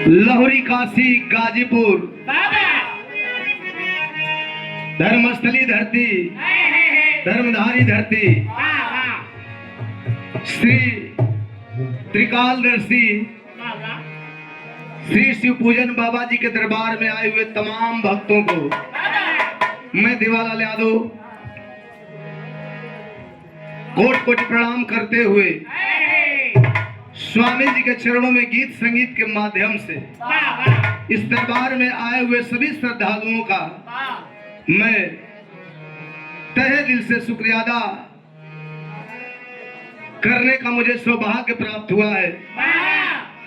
लाहौरी, काशी, गाजीपुर, धर्मस्थली धरती, धर्मधारी धरती, श्री त्रिकालदर्शी श्री शिव पूजन बाबा जी के दरबार में आए हुए तमाम भक्तों को मैं देवालाल यादव कोट कोट प्रणाम करते हुए स्वामी जी के चरणों में गीत संगीत के माध्यम से इस दरबार में आए हुए सभी श्रद्धालुओं का मैं तहे दिल से शुक्रिया अदा करने का मुझे सौभाग्य प्राप्त हुआ है।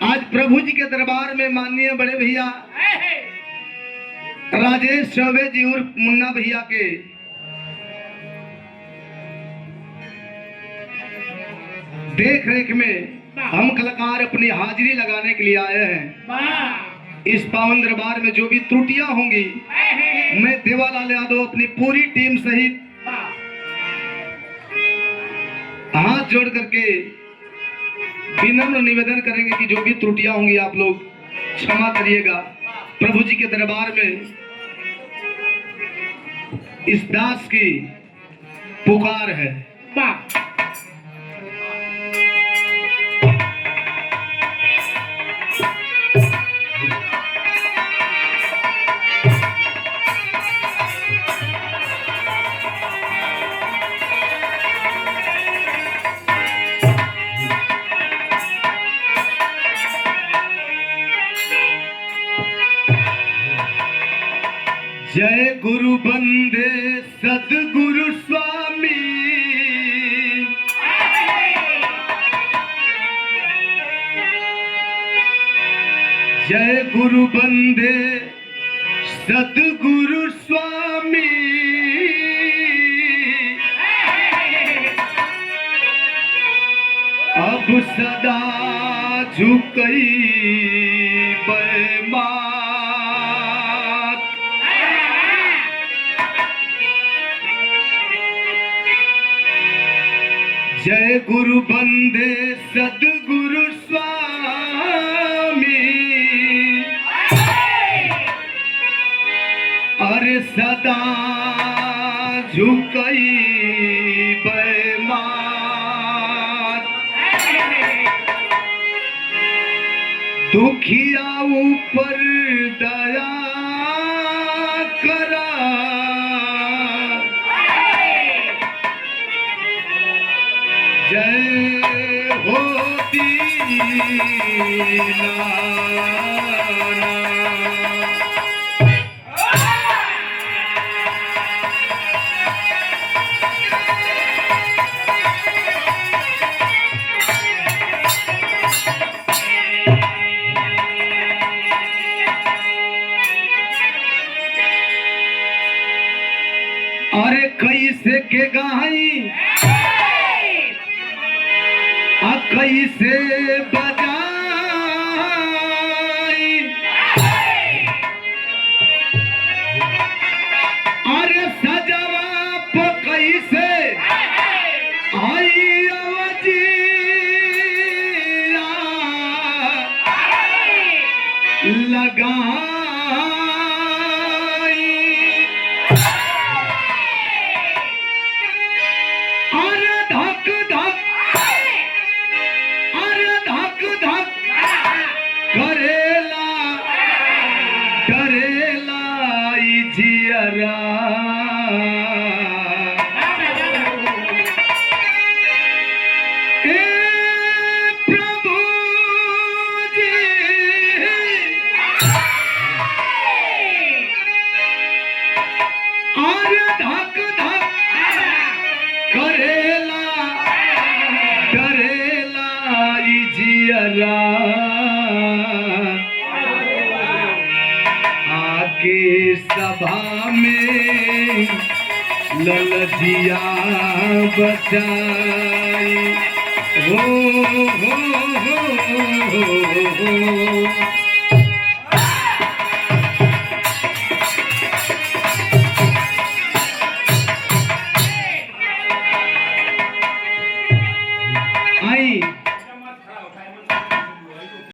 आज प्रभु जी के दरबार में माननीय बड़े भैया राजेश चौबे जी और मुन्ना भैया के देख रेख में हम कलाकार अपनी हाजिरी लगाने के लिए आए हैं। इस पावन दरबार में जो भी त्रुटियां होंगी मैं देवालाल यादव अपनी पूरी टीम सहित हाथ जोड़ करके विनम्र निवेदन करेंगे कि जो भी त्रुटियां होंगी आप लोग क्षमा करिएगा। प्रभु जी के दरबार में इस दास की पुकार है। जय गुरु बंदे सदगुरु स्वामी, जय गुरु बंदे सदगुरु स्वामी, अब सदा झुकई बैमात, जय गुरु बंदे सदगुरु स्वामी, अरे सदा झुकई बैमात, दुखिया ऊपर दया करा, जय हो दीनानाथ। अरे कैसे के गाई कैसे बजाई, अरे सजवा कैसे आई अवजिया लगा, आके सभा में ललजिया बचाई, हो